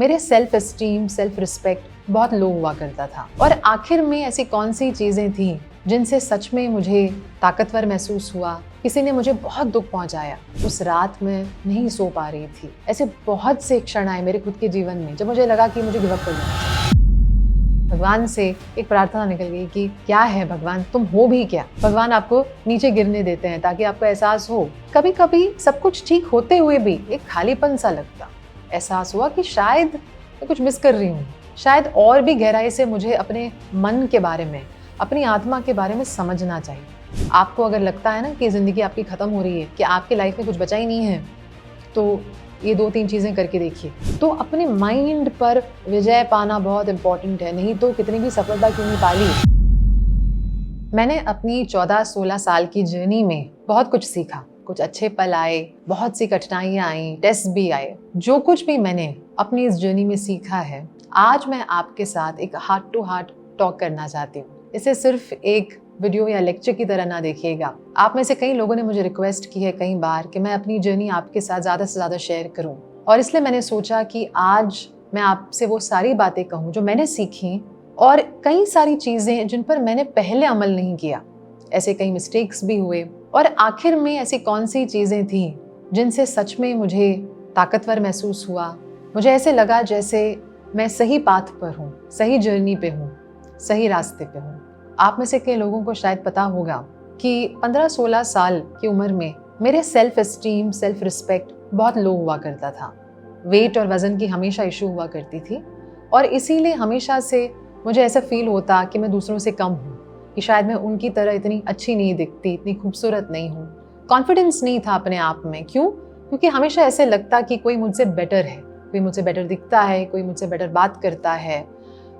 मेरे self esteem, self respect बहुत लो हुआ करता था। और आखिर में ऐसी कौन सी चीज़ें थी जिनसे सच में मुझे ताकतवर महसूस हुआ। किसी ने मुझे बहुत दुख पहुंचाया, उस रात मैं नहीं सो पा रही थी। ऐसे बहुत से क्षण आए मेरे खुद के जीवन में जब मुझे लगा कि मुझे गिव अप कर देना चाहिए। भगवान से एक प्रार्थना निकल गई कि क्या है भगवान, तुम हो भी क्या। भगवान आपको नीचे गिरने देते हैं ताकि आपको एहसास हो। कभी कभी सब कुछ ठीक होते हुए भी एक खालीपन सा लगता। एहसास हुआ कि शायद मैं कुछ मिस कर रही हूँ, शायद और भी गहराई से मुझे अपने मन के बारे में, अपनी आत्मा के बारे में समझना चाहिए। आपको अगर लगता है ना कि ज़िंदगी आपकी ख़त्म हो रही है, कि आपकी लाइफ में कुछ बचा ही नहीं है, तो ये 2-3 चीज़ें करके देखिए। तो अपने माइंड पर विजय पाना बहुत इंपॉर्टेंट है, नहीं तो कितनी भी सफलता क्यों नहीं पा ली। मैंने अपनी 14-16 साल की जर्नी में बहुत कुछ सीखा। कुछ अच्छे पल आए, बहुत सी कठिनाइयाँ आई, टेस्ट भी आए। जो कुछ भी मैंने अपनी इस जर्नी में सीखा है, आज मैं आपके साथ एक हार्ट टू हार्ट टॉक करना चाहती हूँ। इसे सिर्फ एक वीडियो या लेक्चर की तरह ना देखिएगा। आप में से कई लोगों ने मुझे रिक्वेस्ट की है कई बार कि मैं अपनी जर्नी आपके साथ ज़्यादा से ज़्यादा शेयर करूँ, और इसलिए मैंने सोचा कि आज मैं आपसे वो सारी बातें कहूँ जो मैंने सीखी, और कई सारी चीज़ें जिन पर मैंने पहले अमल नहीं किया। ऐसे कई मिस्टेक्स भी हुए, और आखिर में ऐसी कौन सी चीज़ें थी जिनसे सच में मुझे ताकतवर महसूस हुआ। मुझे ऐसे लगा जैसे मैं सही पाथ पर हूँ, सही जर्नी पे हूँ, सही रास्ते पे हूँ। आप में से कई लोगों को शायद पता होगा कि 15-16 साल की उम्र में मेरे सेल्फ एस्टीम, सेल्फ रिस्पेक्ट बहुत लो हुआ करता था। वेट और वज़न की हमेशा इशू हुआ करती थी, और इसीलिए हमेशा से मुझे ऐसा फील होता कि मैं दूसरों से कम हूँ, कि शायद मैं उनकी तरह इतनी अच्छी नहीं दिखती, इतनी खूबसूरत नहीं हूँ। कॉन्फिडेंस नहीं था अपने आप में। क्यों? क्योंकि हमेशा ऐसे लगता कि कोई मुझसे बेटर है, कोई मुझसे बेटर दिखता है, कोई मुझसे बेटर बात करता है।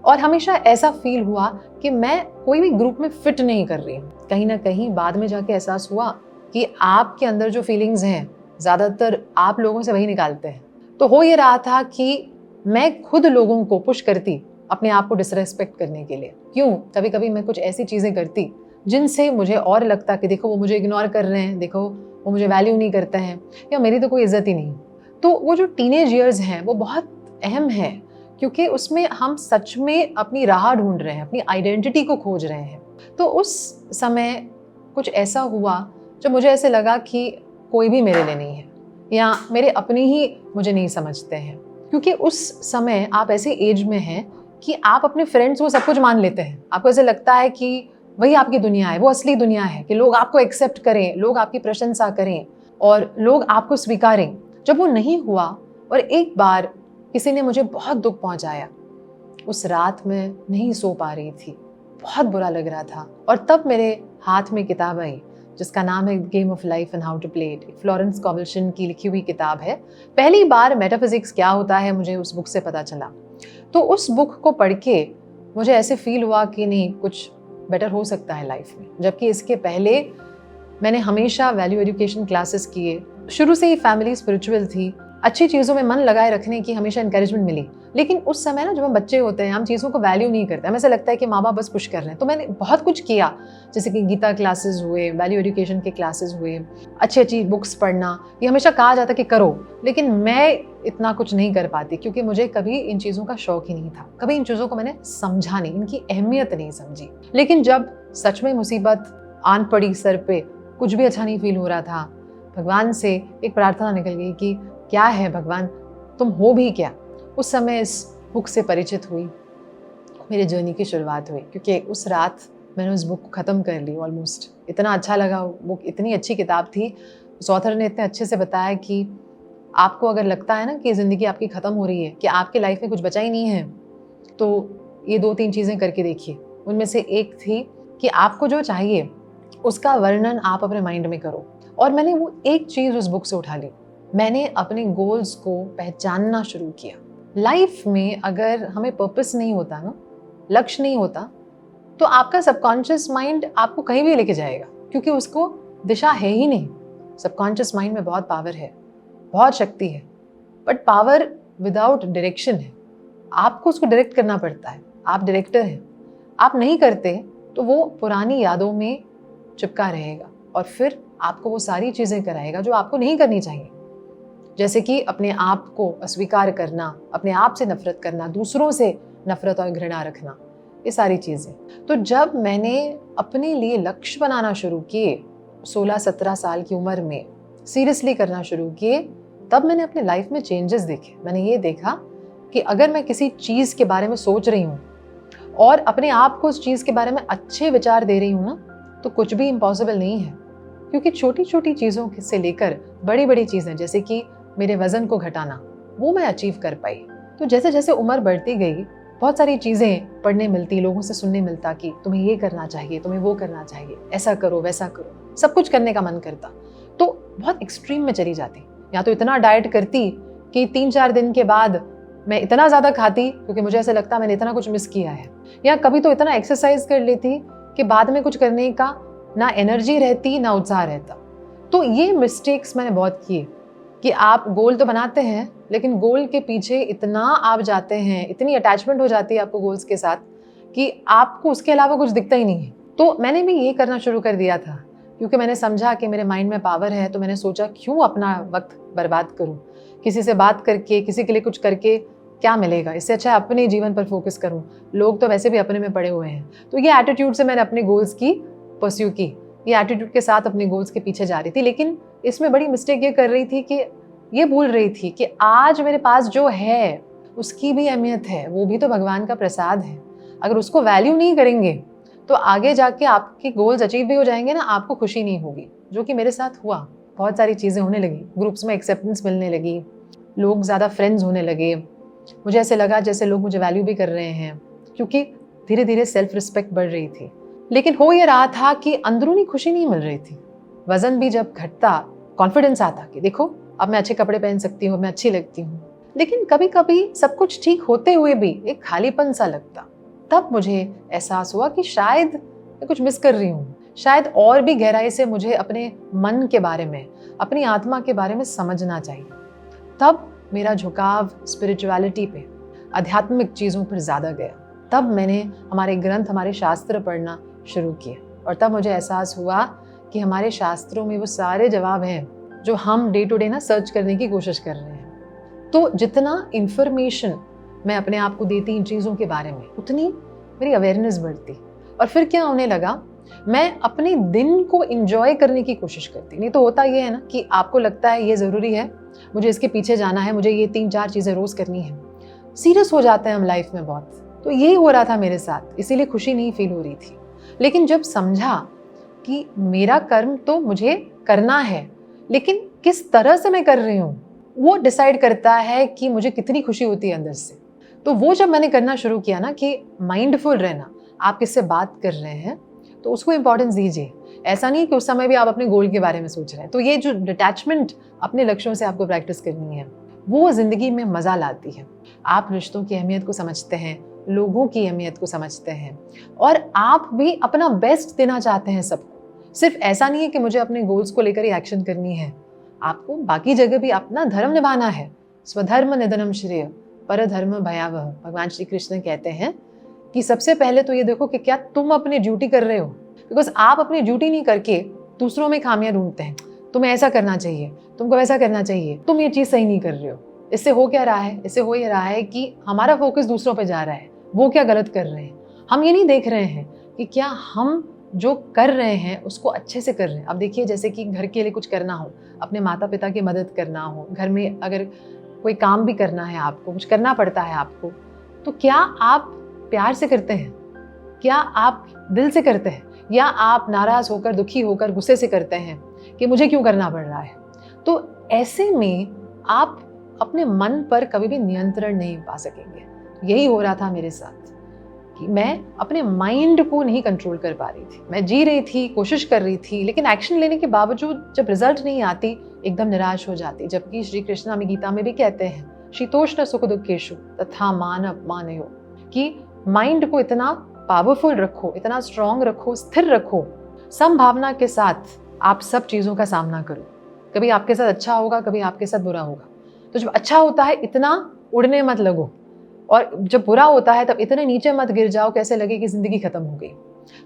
और हमेशा ऐसा फील हुआ कि मैं कोई भी ग्रुप में फिट नहीं कर रही हूँ। कहीं ना कहीं बाद में जाके एहसास हुआ कि आपके अंदर जो फीलिंग्स हैं, ज़्यादातर आप लोगों से वही निकालते हैं। तो हो ये रहा था कि मैं खुद लोगों को पुश करती अपने आप को डिसरेस्पेक्ट करने के लिए। क्यों? कभी कभी मैं कुछ ऐसी चीज़ें करती जिनसे मुझे और लगता कि देखो वो मुझे इग्नोर कर रहे हैं, देखो वो मुझे वैल्यू नहीं करते हैं, या मेरी तो कोई इज्जत ही नहीं। तो वो जो टीनेज ईयर्स हैं वो बहुत अहम है, क्योंकि उसमें हम सच में अपनी राह ढूंढ रहे हैं, अपनी आइडेंटिटी को खोज रहे हैं। तो उस समय कुछ ऐसा हुआ जो मुझे ऐसे लगा कि कोई भी मेरे लिए नहीं है, या मेरे अपने ही मुझे नहीं समझते हैं। क्योंकि उस समय आप ऐसे एज में हैं कि आप अपने फ्रेंड्स को सब कुछ मान लेते हैं। आपको ऐसे लगता है कि वही आपकी दुनिया है, वो असली दुनिया है, कि लोग आपको एक्सेप्ट करें, लोग आपकी प्रशंसा करें और लोग आपको स्वीकारें। जब वो नहीं हुआ और एक बार किसी ने मुझे बहुत दुख पहुंचाया, उस रात मैं नहीं सो पा रही थी, बहुत बुरा लग रहा था। और तब मेरे हाथ में किताब आई जिसका नाम है game of life and how to play it. Florence कॉवल्शन की लिखी हुई किताब है। पहली बार मेटाफिजिक्स क्या होता है मुझे उस बुक से पता चला। तो उस बुक को पढ़ के मुझे ऐसे फील हुआ कि नहीं, कुछ बेटर हो सकता है लाइफ में। जबकि इसके पहले मैंने हमेशा वैल्यू एजुकेशन क्लासेस किए, शुरू से ही फैमिली स्पिरिचुअल थी, अच्छी चीज़ों में मन लगाए रखने की हमेशा इंकरेजमेंट मिली। लेकिन उस समय ना, जब हम बच्चे होते हैं, हम चीज़ों को वैल्यू नहीं करते, हमें ऐसा लगता है कि माँ बाप बस पुश कर रहे हैं। तो मैंने बहुत कुछ किया, जैसे कि गीता क्लासेस हुए, वैल्यू एजुकेशन के क्लासेस हुए, अच्छी अच्छी बुक्स पढ़ना, ये हमेशा कहा जाता कि करो। लेकिन मैं इतना कुछ नहीं कर पाती, क्योंकि मुझे कभी इन चीज़ों का शौक ही नहीं था। कभी इन चीज़ों को मैंने समझा नहीं, इनकी अहमियत नहीं समझी। लेकिन जब सच में मुसीबत आन पड़ी सर पे, कुछ भी अच्छा नहीं फील हो रहा था, भगवान से एक प्रार्थना निकल गई कि क्या है भगवान, तुम हो भी क्या। उस समय इस बुक से परिचित हुई, मेरी जर्नी की शुरुआत हुई। क्योंकि उस रात मैंने उस बुक को ख़त्म कर ली ऑलमोस्ट। इतना अच्छा लगा, बुक इतनी अच्छी किताब थी। उस ऑथर ने इतने अच्छे से बताया कि आपको अगर लगता है ना कि ज़िंदगी आपकी ख़त्म हो रही है, कि आपकी लाइफ में कुछ बचा ही नहीं है, तो ये 2-3 चीज़ें करके देखिए। उनमें से एक थी कि आपको जो चाहिए उसका वर्णन आप अपने माइंड में करो। और मैंने वो एक चीज़ उस बुक से उठा ली। मैंने अपने गोल्स को पहचानना शुरू किया। लाइफ में अगर हमें पर्पस नहीं होता ना, लक्ष्य नहीं होता, तो आपका सबकॉन्शियस माइंड आपको कहीं भी लेके जाएगा, क्योंकि उसको दिशा है ही नहीं। सबकॉन्शियस माइंड में बहुत पावर है, बहुत शक्ति है, बट पावर विदाउट डायरेक्शन है। आपको उसको डायरेक्ट करना पड़ता है। आप डायरेक्टर हैं, आप नहीं करते तो वो पुरानी यादों में चिपका रहेगा, और फिर आपको वो सारी चीज़ें कराएगा जो आपको नहीं करनी चाहिए। जैसे कि अपने आप को अस्वीकार करना, अपने आप से नफरत करना, दूसरों से नफरत और घृणा रखना, ये सारी चीज़ें। तो जब मैंने अपने लिए लक्ष्य बनाना शुरू किए 16-17 साल की उम्र में, सीरियसली करना शुरू किए, तब मैंने अपने लाइफ में चेंजेस देखे। मैंने ये देखा कि अगर मैं किसी चीज़ के बारे में सोच रही हूँ और अपने आप को उस चीज़ के बारे में अच्छे विचार दे रही हूँ ना, तो कुछ भी इम्पॉसिबल नहीं है। क्योंकि छोटी छोटी चीज़ों से लेकर बड़ी बड़ी चीज़ें, जैसे कि मेरे वज़न को घटाना, वो मैं अचीव कर पाई। तो जैसे जैसे उम्र बढ़ती गई, बहुत सारी चीज़ें पढ़ने मिलती, लोगों से सुनने मिलता कि तुम्हें ये करना चाहिए, तुम्हें वो करना चाहिए, ऐसा करो वैसा करो, सब कुछ करने का मन करता। तो बहुत एक्सट्रीम में चली जाती, या तो इतना डाइट करती कि 3-4 दिन के बाद मैं इतना ज़्यादा खाती क्योंकि मुझे ऐसा लगता मैंने इतना कुछ मिस किया है, या कभी तो इतना एक्सरसाइज कर लेती कि बाद में कुछ करने का ना एनर्जी रहती ना उत्साह रहता। तो ये मिस्टेक्स मैंने बहुत किए कि आप गोल तो बनाते हैं, लेकिन गोल के पीछे इतना आप जाते हैं, इतनी अटैचमेंट हो जाती है आपको गोल्स के साथ कि आपको उसके अलावा कुछ दिखता ही नहीं है। तो मैंने भी ये करना शुरू कर दिया था, क्योंकि मैंने समझा कि मेरे माइंड में पावर है। तो मैंने सोचा क्यों अपना वक्त बर्बाद करूं, किसी से बात करके, किसी के लिए कुछ करके क्या मिलेगा, इससे अच्छा अपने जीवन पर फोकस करूं। लोग तो वैसे भी अपने में पड़े हुए हैं। तो ये एटीट्यूड से मैंने अपने गोल्स की परस्यू की, ये एटीट्यूड के साथ अपने गोल्स के पीछे जा रही थी। लेकिन इसमें बड़ी मिस्टेक ये कर रही थी कि ये भूल रही थी कि आज मेरे पास जो है उसकी भी अहमियत है, वो भी तो भगवान का प्रसाद है। अगर उसको वैल्यू नहीं करेंगे तो आगे जाके आपके गोल्स अचीव भी हो जाएंगे ना, आपको खुशी नहीं होगी, जो कि मेरे साथ हुआ। बहुत सारी चीज़ें होने लगी, ग्रुप्स में एक्सेप्टेंस मिलने लगी, लोग ज़्यादा फ्रेंड्स होने लगे, मुझे ऐसे लगा जैसे लोग मुझे वैल्यू भी कर रहे हैं, क्योंकि धीरे धीरे सेल्फ रिस्पेक्ट बढ़ रही थी। लेकिन हो ये रहा था कि अंदरूनी खुशी नहीं मिल रही थी। वजन भी जब घटता, कॉन्फिडेंस आता कि देखो अब मैं अच्छे कपड़े पहन सकती हूँ, मैं अच्छी लगती हूँ। लेकिन कभी कभी सब कुछ ठीक होते हुए भी एक खालीपन सा लगता। तब मुझे एहसास हुआ कि शायद मैं कुछ मिस कर रही हूँ, शायद और भी गहराई से मुझे अपने मन के बारे में, अपनी आत्मा के बारे में समझना चाहिए। तब मेरा झुकाव स्पिरिचुअलिटी पे, आध्यात्मिक चीज़ों पर ज़्यादा गया। तब मैंने हमारे ग्रंथ, हमारे शास्त्र पढ़ना शुरू किए, और तब मुझे एहसास हुआ कि हमारे शास्त्रों में वो सारे जवाब हैं जो हम डे टू डे ना सर्च करने की कोशिश कर रहे हैं। तो जितना इंफॉर्मेशन मैं अपने आप को देती इन चीज़ों के बारे में, उतनी मेरी अवेयरनेस बढ़ती। और फिर क्या होने लगा, मैं अपने दिन को एंजॉय करने की कोशिश करती। नहीं तो होता ये है ना कि आपको लगता है ये ज़रूरी है, मुझे इसके पीछे जाना है, मुझे ये 3-4 चीज़ें रोज़ करनी है। सीरियस हो जाते हैं हम लाइफ में बहुत। तो यही हो रहा था मेरे साथ, इसीलिए खुशी नहीं फील हो रही थी। लेकिन जब समझा कि मेरा कर्म तो मुझे करना है, लेकिन किस तरह से मैं कर रही हूँ वो डिसाइड करता है कि मुझे कितनी खुशी होती है अंदर से। तो वो जब मैंने करना शुरू किया ना कि माइंडफुल रहना, आप किससे बात कर रहे हैं तो उसको इम्पोर्टेंस दीजिए। ऐसा नहीं कि उस समय भी आप अपने गोल के बारे में सोच रहे हैं। तो ये जो डिटैचमेंट अपने लक्ष्यों से आपको प्रैक्टिस करनी है, वो जिंदगी में मजा लाती है। आप रिश्तों की अहमियत को समझते हैं, लोगों की अहमियत को समझते हैं, और आप भी अपना बेस्ट देना चाहते हैं सबको। सिर्फ ऐसा नहीं है कि मुझे अपने गोल्स को लेकर ही एक्शन करनी है, आपको बाकी जगह भी अपना धर्म निभाना है। स्वधर्म निधनम श्रेय परधर्म भयावह, भगवान श्री कृष्ण कहते हैं कि सबसे पहले तो ये देखो कि क्या तुम अपनी ड्यूटी कर रहे हो। बिकॉज आप अपनी ड्यूटी नहीं करके दूसरों में खामियां ढूंढते हैं, तुम्हें ऐसा करना चाहिए, तुमको वैसा करना चाहिए, तुम ये चीज़ सही नहीं कर रहे हो। इससे हो क्या रहा है, इससे हो ये रहा है कि हमारा फोकस दूसरों पे जा रहा है, वो क्या गलत कर रहे हैं। हम ये नहीं देख रहे हैं कि क्या हम जो कर रहे हैं उसको अच्छे से कर रहे हैं। अब देखिए, जैसे कि घर के लिए कुछ करना हो, अपने माता पिता की मदद करना हो, घर में अगर कोई काम भी करना है, आपको कुछ करना पड़ता है आपको, तो क्या आप प्यार से करते हैं, क्या आप दिल से करते हैं, या आप नाराज होकर, दुखी होकर, गुस्से से करते हैं कि मुझे क्यों करना पड़ रहा है। तो ऐसे में आप अपने मन पर कभी भी नियंत्रण नहीं पा सकेंगे। यही हो रहा था मेरे साथ कि मैं अपने माइंड को नहीं कंट्रोल कर पा रही थी। मैं जी रही थी, कोशिश कर रही थी, लेकिन एक्शन लेने के बावजूद जब रिजल्ट नहीं आती, एकदम निराश हो जाती। जबकि श्री कृष्ण हमें गीता में भी कहते हैं, शीतोष्ण सुख दुखेषु तथा मान अपमानयो, कि माइंड को इतना पावरफुल रखो, इतना स्ट्रांग रखो, स्थिर रखो, संभावना के साथ आप सब चीज़ों का सामना करो। कभी आपके साथ अच्छा होगा, कभी आपके साथ बुरा होगा। तो जब अच्छा होता है इतना उड़ने मत लगो, और जब बुरा होता है तब इतने नीचे मत गिर जाओ कैसे लगे कि ज़िंदगी ख़त्म हो गई।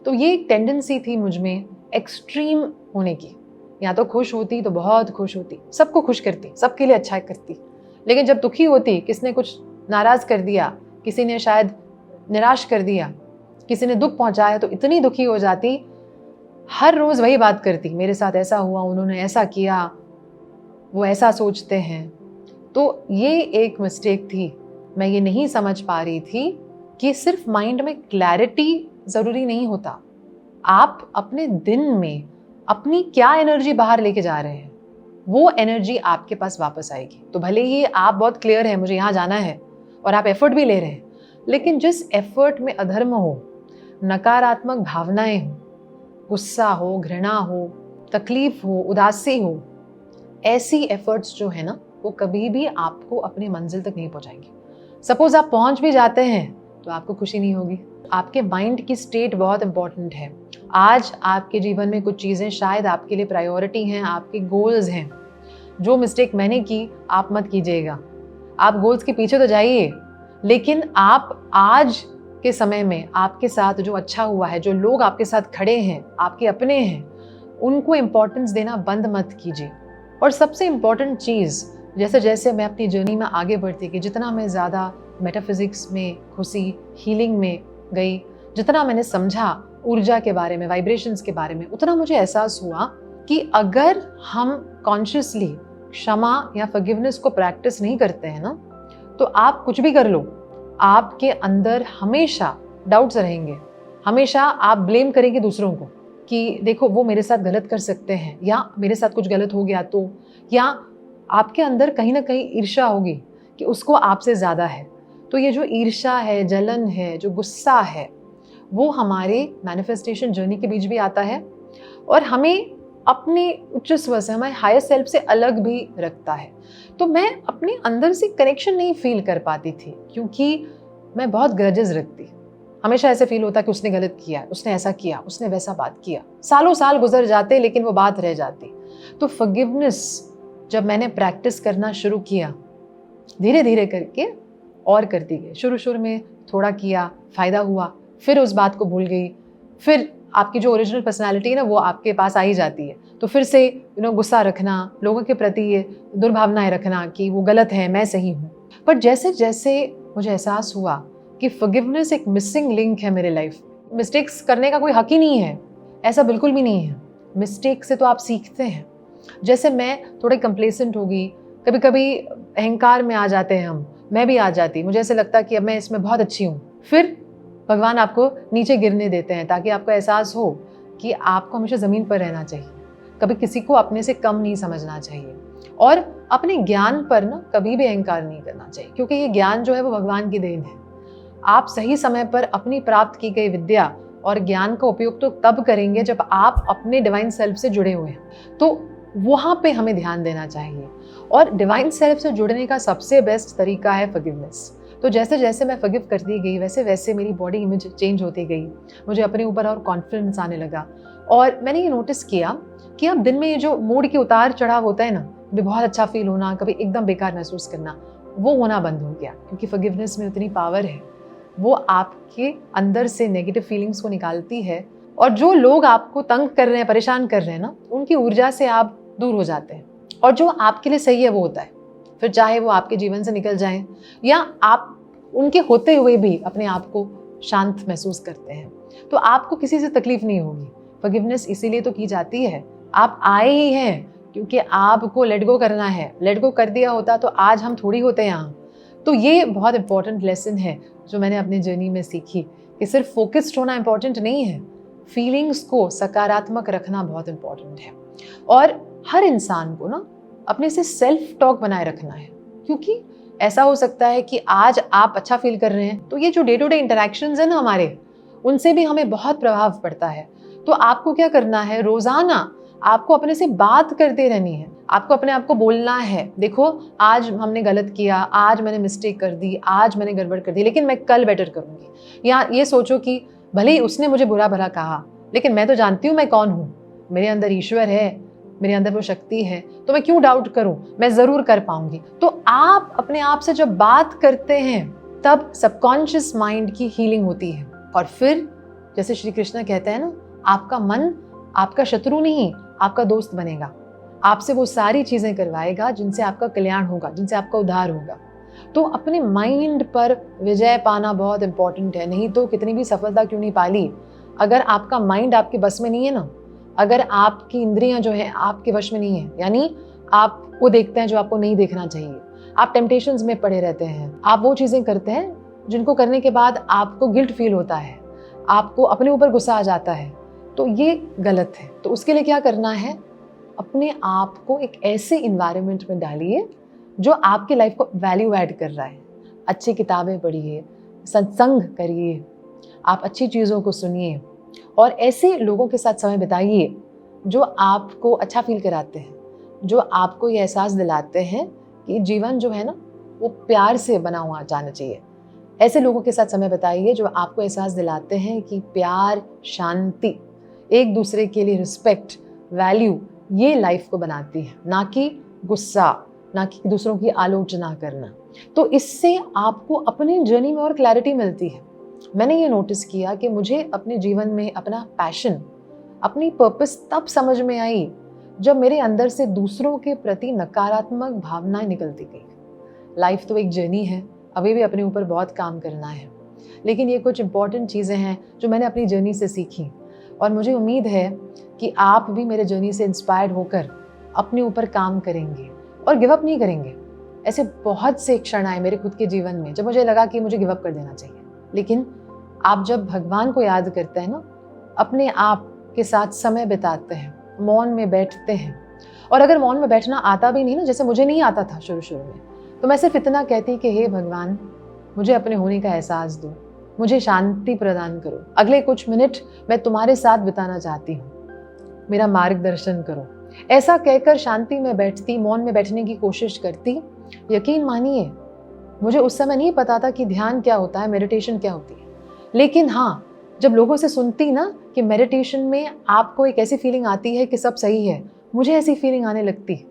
तो ये एक टेंडेंसी थी मुझ में एक्सट्रीम होने की, या तो खुश होती तो बहुत खुश होती, सबको खुश करती, सबके लिए अच्छा करती। लेकिन जब दुखी होती, किसी ने कुछ नाराज कर दिया, किसी ने शायद निराश कर दिया, किसी ने दुख पहुंचाया, तो इतनी दुखी हो जाती, हर रोज वही बात करती, मेरे साथ ऐसा हुआ, उन्होंने ऐसा किया, वो ऐसा सोचते हैं। तो ये एक मिस्टेक थी। मैं ये नहीं समझ पा रही थी कि सिर्फ माइंड में क्लैरिटी जरूरी नहीं होता। आप अपने दिन में अपनी क्या एनर्जी बाहर लेके जा रहे हैं, वो एनर्जी आपके पास वापस आएगी। तो भले ही आप बहुत क्लियर है मुझे यहाँ जाना है और आप एफर्ट भी ले रहे हैं, लेकिन जिस एफर्ट में अधर्म हो, नकारात्मक भावनाएं हो, गुस्सा हो, घृणा हो, तकलीफ हो, उदासी हो, ऐसी एफर्ट्स जो है ना, वो कभी भी आपको अपनी मंजिल तक नहीं पहुंचाएंगी। सपोज आप पहुंच भी जाते हैं तो आपको खुशी नहीं होगी। आपके माइंड की स्टेट बहुत इंपॉर्टेंट है। आज आपके जीवन में कुछ चीज़ें शायद आपके लिए प्रायोरिटी हैं, आपके गोल्स हैं। जो मिस्टेक मैंने की आप मत कीजिएगा। आप गोल्स के पीछे तो जाइए, लेकिन आप आज के समय में आपके साथ जो अच्छा हुआ है, जो लोग आपके साथ खड़े हैं, आपके अपने हैं, उनको इम्पोर्टेंस देना बंद मत कीजिए। और सबसे इम्पॉर्टेंट चीज़, जैसे जैसे मैं अपनी जर्नी में आगे बढ़ती गई, जितना मैं ज़्यादा मेटाफिजिक्स में घुसी, हीलिंग में गई, जितना मैंने समझा ऊर्जा के बारे में, वाइब्रेशंस के बारे में, उतना मुझे एहसास हुआ कि अगर हम कॉन्शियसली क्षमा या फॉरगिवनेस को प्रैक्टिस नहीं करते हैं ना, तो आप कुछ भी कर लो, आपके अंदर हमेशा डाउट्स रहेंगे। हमेशा आप ब्लेम करेंगे दूसरों को कि देखो वो मेरे साथ गलत कर सकते हैं, या मेरे साथ कुछ गलत हो गया तो, या आपके अंदर कहीं ना कहीं ईर्ष्या होगी कि उसको आपसे ज़्यादा है। तो ये जो ईर्ष्या है, जलन है, जो गुस्सा है, वो हमारे मैनिफेस्टेशन जर्नी के बीच भी आता है और हमें अपने उच्च स्व से, हमारे हायर सेल्फ से अलग भी रखता है। तो मैं अपने अंदर से कनेक्शन नहीं फील कर पाती थी, क्योंकि मैं बहुत ग्रजेस रखती। हमेशा ऐसे फील होता कि उसने गलत किया, उसने ऐसा किया, उसने वैसा बात किया। सालों साल गुजर जाते लेकिन वो बात रह जाती। तो फॉरगिवनेस जब मैंने प्रैक्टिस करना शुरू किया, धीरे धीरे करके और करती गई। शुरू में थोड़ा किया, फ़ायदा हुआ, फिर उस बात को भूल गई। फिर आपकी जो ओरिजिनल पर्सनालिटी है ना, वो आपके पास आ ही जाती है। तो फिर से गुस्सा रखना, लोगों के प्रति ये दुर्भावनाएं रखना कि वो गलत है, मैं सही हूँ। पर जैसे जैसे मुझे एहसास हुआ कि फॉरगिवनेस एक मिसिंग लिंक है मेरे लाइफ। मिस्टेक्स करने का कोई हक ही नहीं है, ऐसा बिल्कुल भी नहीं है। मिस्टेक से तो आप सीखते हैं। जैसे मैं थोड़ी कंप्लेसेंट होगी, कभी कभी अहंकार में आ जाते हैं हम, मैं भी आ जाती। मुझे ऐसे लगता कि अब मैं इसमें बहुत अच्छी हूँ। फिर भगवान आपको नीचे गिरने देते हैं ताकि आपको एहसास हो कि आपको हमेशा ज़मीन पर रहना चाहिए, कभी किसी को अपने से कम नहीं समझना चाहिए, और अपने ज्ञान पर ना कभी भी अहंकार नहीं करना चाहिए, क्योंकि ये ज्ञान जो है वो भगवान की देन है। आप सही समय पर अपनी प्राप्त की गई विद्या और ज्ञान का उपयोग तो तब करेंगे जब आप अपने डिवाइन सेल्फ से जुड़े हुए हैं। तो वहाँ पे हमें ध्यान देना चाहिए। और डिवाइन सेल्फ से जुड़ने का सबसे बेस्ट तरीका है फॉरगिवनेस। तो जैसे जैसे मैं फॉरगिव करती गई, वैसे वैसे मेरी बॉडी इमेज चेंज होती गई, मुझे अपने ऊपर और कॉन्फिडेंस आने लगा। और मैंने ये नोटिस किया कि अब दिन में ये जो मूड के उतार चढ़ाव होता है ना, कभी बहुत अच्छा फील होना, कभी एकदम बेकार महसूस करना, वो होना बंद हो गया। क्योंकि फॉरगिवनेस में उतनी पावर है, वो आपके अंदर से नेगेटिव फीलिंग्स को निकालती है। और जो लोग आपको तंग कर रहे हैं, परेशान कर रहे हैं ना, उनकी ऊर्जा से आप दूर हो जाते हैं, और जो आपके लिए सही है वो होता है। फिर चाहे वो आपके जीवन से निकल जाएं या आप उनके होते हुए भी अपने आप को शांत महसूस करते हैं, तो आपको किसी से तकलीफ नहीं होगी। फॉरगिवनेस इसीलिए तो की जाती है, आप आए ही हैं क्योंकि आपको लेट गो करना है। लेट गो कर दिया होता तो आज हम थोड़ी होते यहाँ। तो ये बहुत इंपॉर्टेंट लेसन है जो मैंने अपनी जर्नी में सीखी कि सिर्फ फोकस्ड होना इंपॉर्टेंट नहीं है, फीलिंग्स को सकारात्मक रखना बहुत इंपॉर्टेंट है। और हर इंसान को ना अपने से सेल्फ टॉक बनाए रखना है, क्योंकि ऐसा हो सकता है कि आज आप अच्छा फील कर रहे हैं तो ये जो डे टू डे इंटरेक्शंस है ना हमारे, उनसे भी हमें बहुत प्रभाव पड़ता है। तो आपको क्या करना है, रोजाना आपको अपने से बात करते रहनी है। आपको अपने आप को बोलना है, देखो आज हमने गलत किया, आज मैंने मिस्टेक कर दी, आज मैंने गड़बड़ कर दी, लेकिन मैं कल बेटर करूंगी। या ये सोचो कि भले ही उसने मुझे बुरा भला कहा, लेकिन मैं तो जानती हूँ मैं कौन हूँ, मेरे अंदर ईश्वर है, मेरे अंदर वो शक्ति है, तो मैं क्यों डाउट करूं, मैं जरूर कर पाऊंगी। तो आप अपने आप से जब बात करते हैं तब सबकॉन्शियस माइंड की हीलिंग होती है। और फिर जैसे श्री कृष्ण कहते हैं ना, आपका मन आपका शत्रु नहीं, आपका दोस्त बनेगा, आपसे वो सारी चीज़ें करवाएगा जिनसे आपका कल्याण होगा, जिनसे आपका उद्धार होगा। तो अपने माइंड पर विजय पाना बहुत इंपॉर्टेंट है। नहीं तो कितनी भी सफलता क्यों नहीं पाली, अगर आपका माइंड आपके बस में नहीं है ना, अगर आपकी इंद्रियां जो है आपके वश में नहीं है, यानी आप वो देखते हैं जो आपको नहीं देखना चाहिए, आप टेम्पटेशंस में पड़े रहते हैं, आप वो चीज़ें करते हैं जिनको करने के बाद आपको गिल्ट फील होता है, आपको अपने ऊपर गुस्सा आ जाता है, तो ये गलत है। तो उसके लिए क्या करना है, अपने आप को एक ऐसे इन्वायरमेंट में डालिए जो आपकी लाइफ को वैल्यू ऐड कर रहा है। अच्छी किताबें पढ़िए, सत्संग करिए, आप अच्छी चीज़ों को सुनिए और ऐसे लोगों के साथ समय बिताइए जो आपको अच्छा फील कराते हैं, जो आपको ये एहसास दिलाते हैं कि जीवन जो है ना वो प्यार से बना हुआ जाना चाहिए। ऐसे लोगों के साथ समय बिताइए जो आपको एहसास दिलाते हैं कि प्यार, शांति, एक दूसरे के लिए रिस्पेक्ट, वैल्यू, ये लाइफ को बनाती है, ना कि गुस्सा, ना कि दूसरों की आलोचना करना। तो इससे आपको अपनी जर्नी में और क्लैरिटी मिलती है। मैंने ये नोटिस किया कि मुझे अपने जीवन में अपना पैशन, अपनी पर्पस तब समझ में आई जब मेरे अंदर से दूसरों के प्रति नकारात्मक भावनाएं निकलती गई। लाइफ तो एक जर्नी है, अभी भी अपने ऊपर बहुत काम करना है, लेकिन ये कुछ इंपॉर्टेंट चीज़ें हैं जो मैंने अपनी जर्नी से सीखी और मुझे उम्मीद है कि आप भी मेरे जर्नी से इंस्पायर्ड होकर अपने ऊपर काम करेंगे और गिव अप नहीं करेंगे। ऐसे बहुत से क्षण आए मेरे खुद के जीवन में जब मुझे लगा कि मुझे गिव अप कर देना चाहिए, लेकिन आप जब भगवान को याद करते हैं ना, अपने आप के साथ समय बिताते हैं, मौन में बैठते हैं, और अगर मौन में बैठना आता भी नहीं ना, जैसे मुझे नहीं आता था शुरू में, तो मैं सिर्फ इतना कहती कि हे भगवान, मुझे अपने होने का एहसास दो, मुझे शांति प्रदान करो, अगले कुछ मिनट मैं तुम्हारे साथ बिताना चाहती हूँ, मेरा मार्गदर्शन करो। ऐसा कहकर शांति में बैठती, मौन में बैठने की कोशिश करती। यकीन मानिए, मुझे उस समय नहीं पता था कि ध्यान क्या होता है, मेडिटेशन क्या होती है, लेकिन हाँ, जब लोगों से सुनती ना कि मेडिटेशन में आपको एक ऐसी फीलिंग आती है कि सब सही है, मुझे ऐसी फीलिंग आने लगती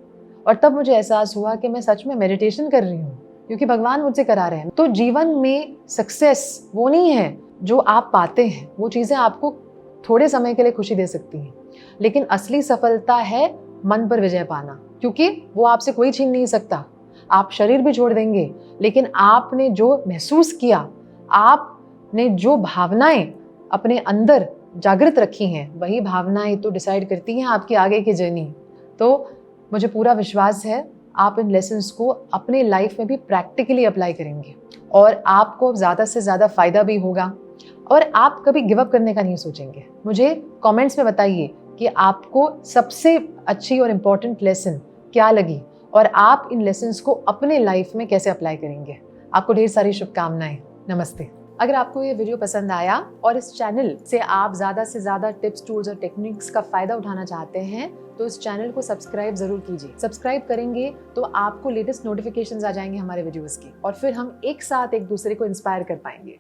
और तब मुझे एहसास हुआ कि मैं सच में मेडिटेशन कर रही हूँ, क्योंकि भगवान मुझसे करा रहे हैं। तो जीवन में सक्सेस वो नहीं है जो आप पाते हैं, वो चीज़ें आपको थोड़े समय के लिए खुशी दे सकती हैं, लेकिन असली सफलता है मन पर विजय पाना, क्योंकि वो आपसे कोई छीन नहीं सकता। आप शरीर भी छोड़ देंगे, लेकिन आपने जो महसूस किया, आपने जो भावनाएं अपने अंदर जागृत रखी हैं, वही भावनाएं तो डिसाइड करती हैं आपकी आगे की जर्नी। तो मुझे पूरा विश्वास है आप इन लेसन्स को अपने लाइफ में भी प्रैक्टिकली अप्लाई करेंगे और आपको ज़्यादा से ज़्यादा फ़ायदा भी होगा और आप कभी गिव अप करने का नहीं सोचेंगे। मुझे कमेंट्स में बताइए कि आपको सबसे अच्छी और इम्पॉर्टेंट लेसन क्या लगी और आप इन लेसन्स को अपने लाइफ में कैसे अप्लाई करेंगे। आपको ढेर सारी शुभकामनाएं। नमस्ते। अगर आपको ये वीडियो पसंद आया और इस चैनल से आप ज़्यादा से ज़्यादा टिप्स, टूल्स और टेक्निक्स का फ़ायदा उठाना चाहते हैं तो इस चैनल को सब्सक्राइब ज़रूर कीजिए। सब्सक्राइब करेंगे तो आपको लेटेस्ट नोटिफिकेशंस आ जाएंगे हमारे वीडियोज़ की और फिर हम एक साथ एक दूसरे को इंस्पायर कर पाएंगे।